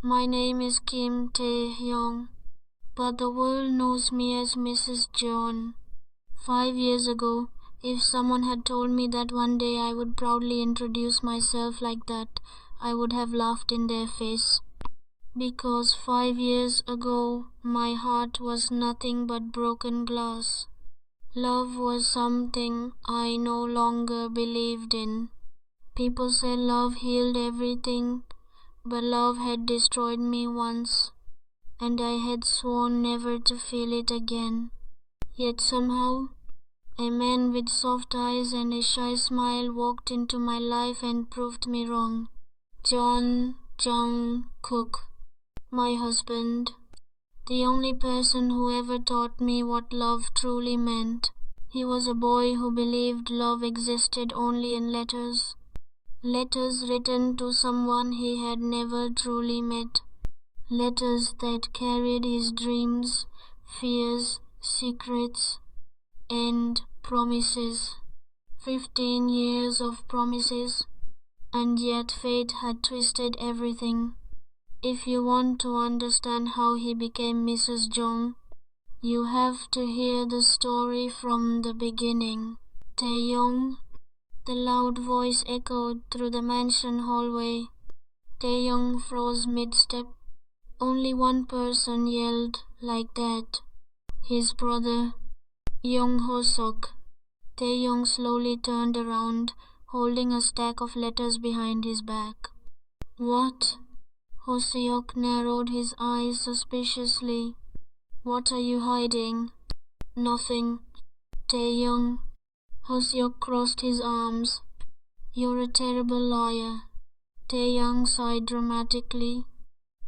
My name is Kim Taehyung, but the world knows me as Mrs. John. 5 years ago, if someone had told me that one day I would proudly introduce myself like that, I would have laughed in their face. Because 5 years ago, my heart was nothing but broken glass. Love was something I no longer believed in. People say love healed everything, but love had destroyed me once, and I had sworn never to feel it again. Yet somehow, a man with soft eyes and a shy smile walked into my life and proved me wrong. Taehyung Jungkook, my husband, the only person who ever taught me what love truly meant. He was a boy who believed love existed only in letters. Letters written to someone he had never truly met. Letters that carried his dreams, fears, secrets, and promises. 15 years of promises, and yet fate had twisted everything. If you want to understand how he became Mrs. Jung, you have to hear the story from the beginning. Taehyung. The loud voice echoed through the mansion hallway. Taehyung froze mid-step. Only one person yelled like that. His brother, Young Ho-sok. Taehyung slowly turned around, holding a stack of letters behind his back. What? Ho-seok narrowed his eyes suspiciously. What are you hiding? Nothing. Taehyung. Ho-seok crossed his arms. You're a terrible liar. Taehyung sighed dramatically.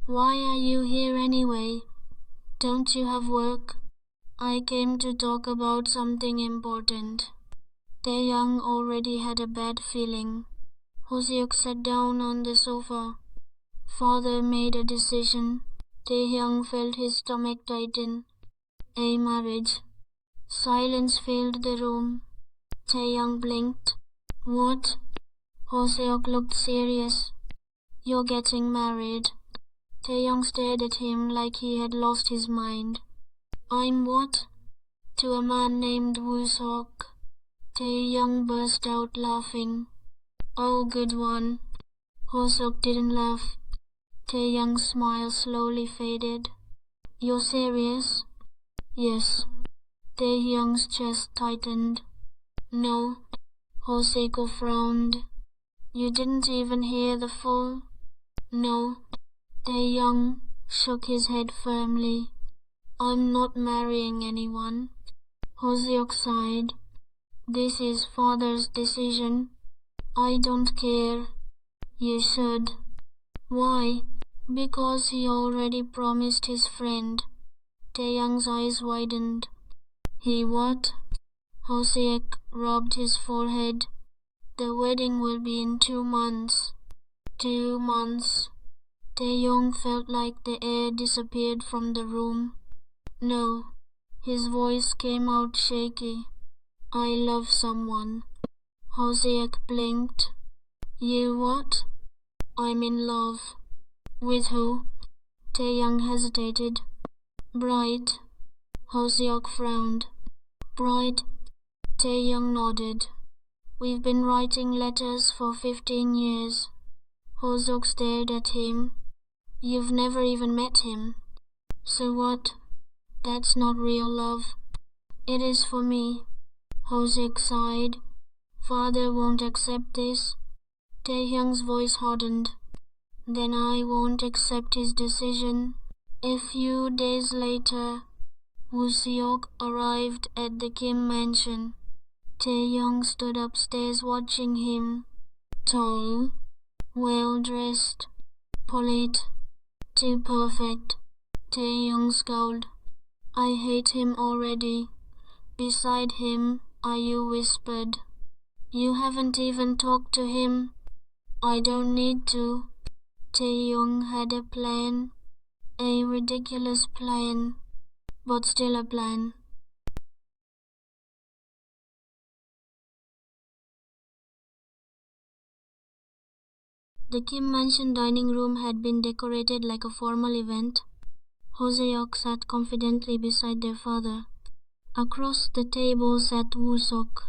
Why are you here anyway? Don't you have work? I came to talk about something important. Taehyung already had a bad feeling. Ho-seok sat down on the sofa. Father made a decision. Taehyung felt his stomach tighten. A marriage. Silence filled the room. Taehyung blinked. What? Ho-seok looked serious. You're getting married. Taehyung stared at him like he had lost his mind. I'm what? To a man named Woo-seok. Taehyung burst out laughing. Oh, good one. Ho-seok didn't laugh. Taehyung's smile slowly faded. You're serious? Yes. Taehyung's chest tightened. No. Ho-seok frowned. You didn't even hear the full? No. Taehyung shook his head firmly. I'm not marrying anyone. Ho-seok sighed. This is father's decision. I don't care. You should. Why? Because he already promised his friend. Taehyung's eyes widened. He what? Ho-seok rubbed his forehead. The wedding will be in 2 months. 2 months. Taehyung felt like the air disappeared from the room. No. His voice came out shaky. I love someone. Ho-seok blinked. You what? I'm in love. With who? Taehyung hesitated. Bride. Ho-seok frowned. Bride? Taehyung nodded. We've been writing letters for 15 years. Ho-seok stared at him. You've never even met him. So what? That's not real love. It is for me. Ho-seok sighed. Father won't accept this. Taehyung's voice hardened. Then I won't accept his decision. A few days later, Woo-seok arrived at the Kim mansion. Taehyung stood upstairs watching him. Tall, well-dressed, polite, too perfect. Taehyung scowled. I hate him already. Beside him, Ayu whispered. You haven't even talked to him. I don't need to. Taehyung had a plan. A ridiculous plan, but still a plan. The Kim Mansion dining room had been decorated like a formal event. Hoseok sat confidently beside their father. Across the table sat Woo-sok.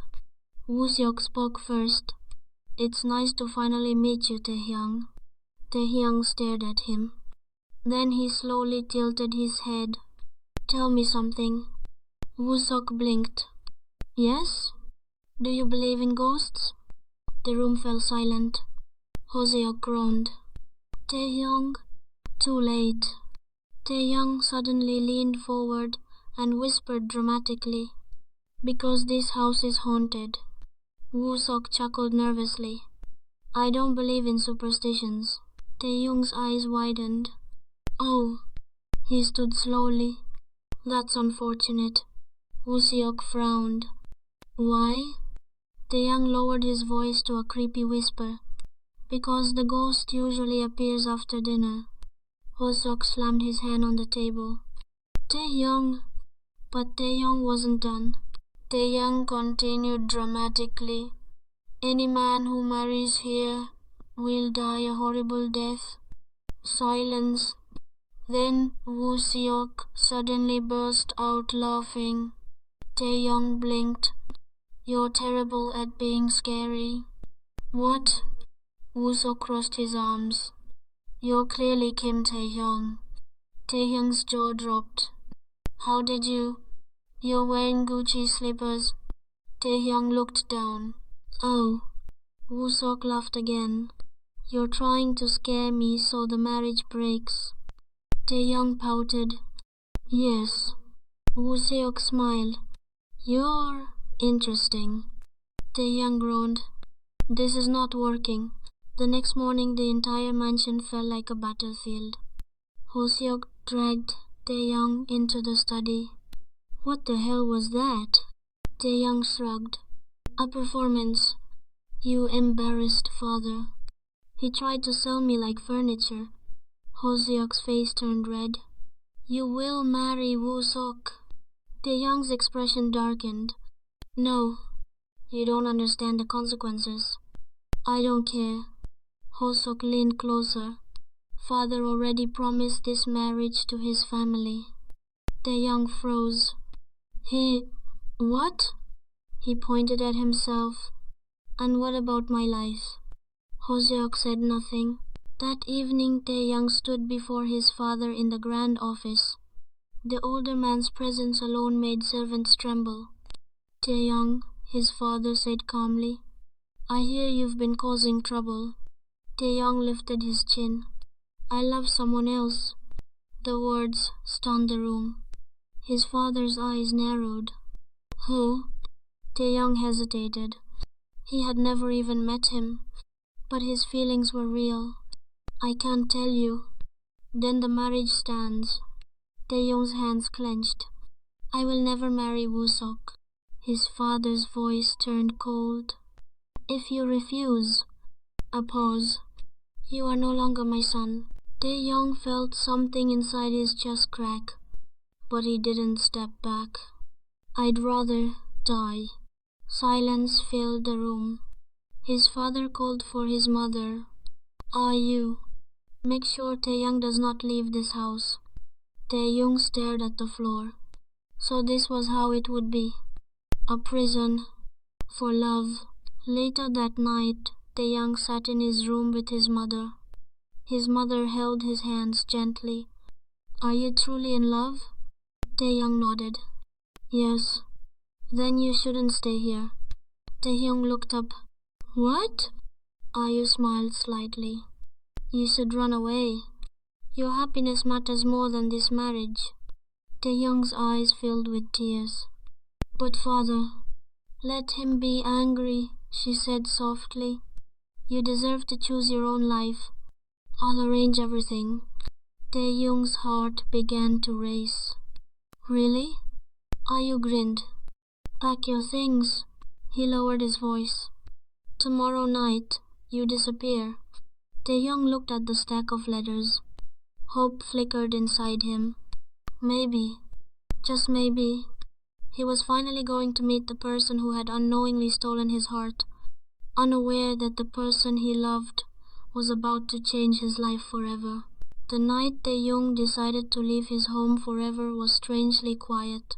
Woo-seok spoke first. "It's nice to finally meet you, Taehyung." Taehyung stared at him. Then he slowly tilted his head. "Tell me something." Woo-sok blinked. "Yes? Do you believe in ghosts?" The room fell silent. Hoseok groaned. "Taehyung." Too late. Taehyung suddenly leaned forward and whispered dramatically, "Because this house is haunted." Woo-sok chuckled nervously. "I don't believe in superstitions." Taehyung's eyes widened. "Oh." He stood slowly. "That's unfortunate." Woo-seok frowned. "Why?" Taehyung lowered his voice to a creepy whisper. "Because the ghost usually appears after dinner." Woo-seok slammed his hand on the table. "Taehyung." But Taehyung wasn't done. Taehyung continued dramatically. "Any man who marries here will die a horrible death." Silence. Then Woo-seok suddenly burst out laughing. Taehyung blinked. "You're terrible at being scary." "What?" Woo-seok crossed his arms. "You're clearly Kim Taehyung." Taehyung's jaw dropped. "How did you? You're wearing Gucci slippers." Taehyung looked down. "Oh." Woo-seok laughed again. "You're trying to scare me so the marriage breaks." Taehyung pouted. "Yes." Woo-seok smiled. "You're interesting." Taehyung groaned. "This is not working." The next morning the entire mansion felt like a battlefield. Hoseok dragged Taehyung into the study. "What the hell was that?" Taehyung shrugged. "A performance." "You embarrassed father." "He tried to sell me like furniture." Hoseok's face turned red. "You will marry Woo-seok." Taehyung's expression darkened. "No, you don't understand the consequences." "I don't care." Hoseok leaned closer. "Father already promised this marriage to his family." Taehyung froze. What?" He pointed at himself. "And what about my life?" Hoseok said nothing. That evening Taehyung stood before his father in the grand office. The older man's presence alone made servants tremble. "Taehyung," his father said calmly, "I hear you've been causing trouble." Taehyung lifted his chin. "I love someone else." The words stunned the room. His father's eyes narrowed. "Who?" Taehyung hesitated. He had never even met him, but his feelings were real. "I can't tell you." "Then the marriage stands." Taehyung's hands clenched. "I will never marry Woo-seok." His father's voice turned cold. "If you refuse." A pause. "You are no longer my son." Taehyung felt something inside his chest crack, but he didn't step back. "I'd rather die." Silence filled the room. His father called for his mother. "Are you? Make sure Taehyung does not leave this house." Taehyung stared at the floor. So this was how it would be. A prison for love. Later that night, Taehyung sat in his room with his mother. His mother held his hands gently. "Are you truly in love?" Taehyung nodded. "Yes." "Then you shouldn't stay here." Taehyung looked up. "What?" Ayu smiled slightly. "You should run away. Your happiness matters more than this marriage." Taehyung's eyes filled with tears. "But father..." "Let him be angry," she said softly. "You deserve to choose your own life. I'll arrange everything." Taehyung's heart began to race. "Really?" Ayu grinned. "Pack your things." He lowered his voice. "Tomorrow night, you disappear." Taehyung looked at the stack of letters. Hope flickered inside him. Maybe, just maybe, he was finally going to meet the person who had unknowingly stolen his heart, unaware that the person he loved was about to change his life forever. The night Taehyung decided to leave his home forever was strangely quiet.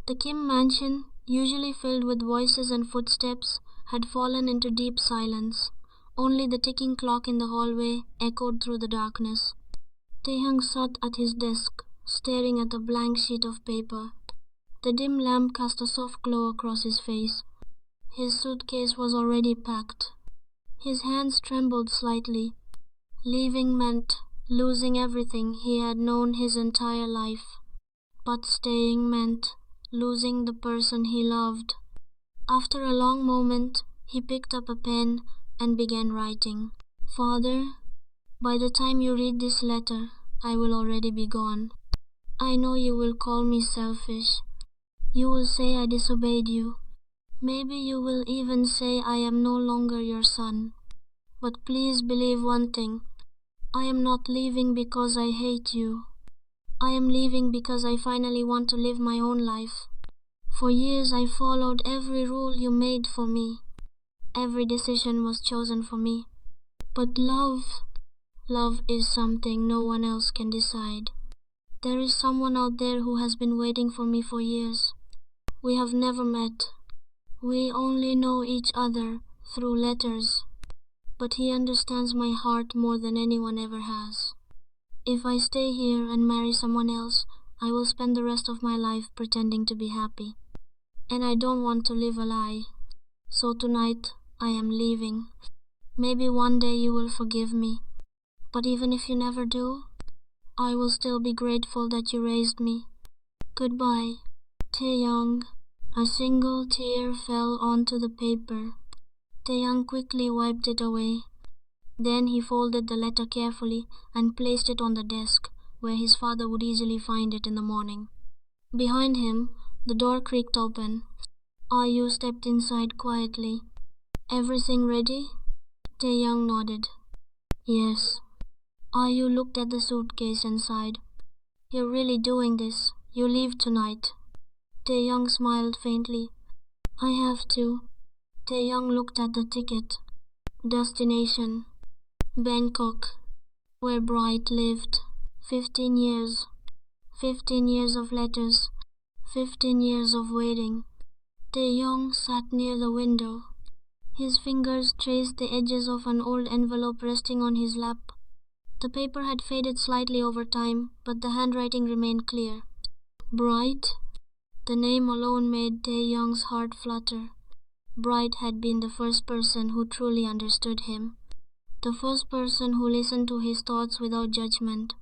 The Kim mansion, usually filled with voices and footsteps, had fallen into deep silence. Only the ticking clock in the hallway echoed through the darkness. Taehyung sat at his desk, staring at a blank sheet of paper. The dim lamp cast a soft glow across his face. His suitcase was already packed. His hands trembled slightly. Leaving meant losing everything he had known his entire life. But staying meant losing the person he loved. After a long moment, he picked up a pen and began writing. Father, by the time you read this letter, I will already be gone. I know you will call me selfish. You will say I disobeyed you. Maybe you will even say I am no longer your son. But please believe one thing. I am not leaving because I hate you. I am leaving because I finally want to live my own life. For years I followed every rule you made for me. Every decision was chosen for me. But love is something no one else can decide. There is someone out there who has been waiting for me for years. We have never met. We only know each other through letters. But he understands my heart more than anyone ever has. If I stay here and marry someone else, I will spend the rest of my life pretending to be happy. And I don't want to live a lie. So tonight, I am leaving. Maybe one day you will forgive me. But even if you never do, I will still be grateful that you raised me. Goodbye, Taehyung. A single tear fell onto the paper. Taehyung quickly wiped it away. Then he folded the letter carefully and placed it on the desk, where his father would easily find it in the morning. Behind him, the door creaked open. Ayu stepped inside quietly. Everything ready? Taehyung nodded. Yes. Ayu looked at the suitcase and sighed. You're really doing this. You leave tonight. Taehyung smiled faintly. I have to. Taehyung looked at the ticket. Destination: Bangkok, where Bright lived. 15 years. 15 years of letters. 15 years of waiting. Taehyung sat near the window. His fingers traced the edges of an old envelope resting on his lap. The paper had faded slightly over time, but the handwriting remained clear. Bright? The name alone made Taehyung's heart flutter. Bright had been the first person who truly understood him. The first person who listened to his thoughts without judgment.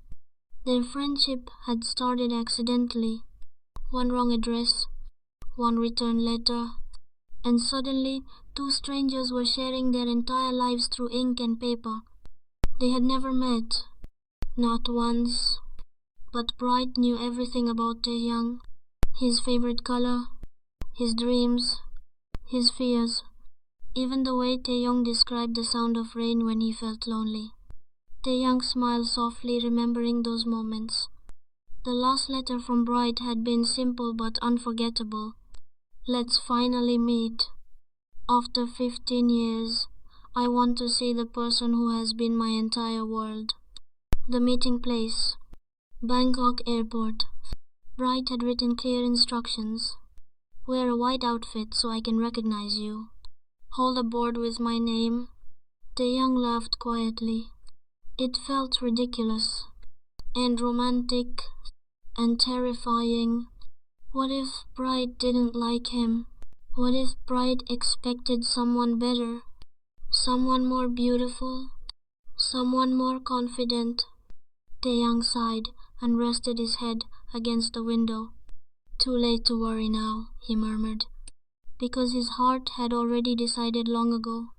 Their friendship had started accidentally. One wrong address, one return letter, and suddenly two strangers were sharing their entire lives through ink and paper. They had never met, not once, but Bright knew everything about Taehyung, his favorite color, his dreams, his fears, even the way Taehyung described the sound of rain when he felt lonely. Taehyung smiled softly, remembering those moments. The last letter from Bright had been simple but unforgettable. Let's finally meet. After 15 years, I want to see the person who has been my entire world. The meeting place: Bangkok Airport. Bright had written clear instructions. Wear a white outfit so I can recognize you. Hold a board with my name. Taehyung laughed quietly. It felt ridiculous, and romantic, and terrifying. What if Bright didn't like him? What if Bright expected someone better? Someone more beautiful? Someone more confident? Taehyung sighed and rested his head against the window. Too late to worry now, he murmured, because his heart had already decided long ago.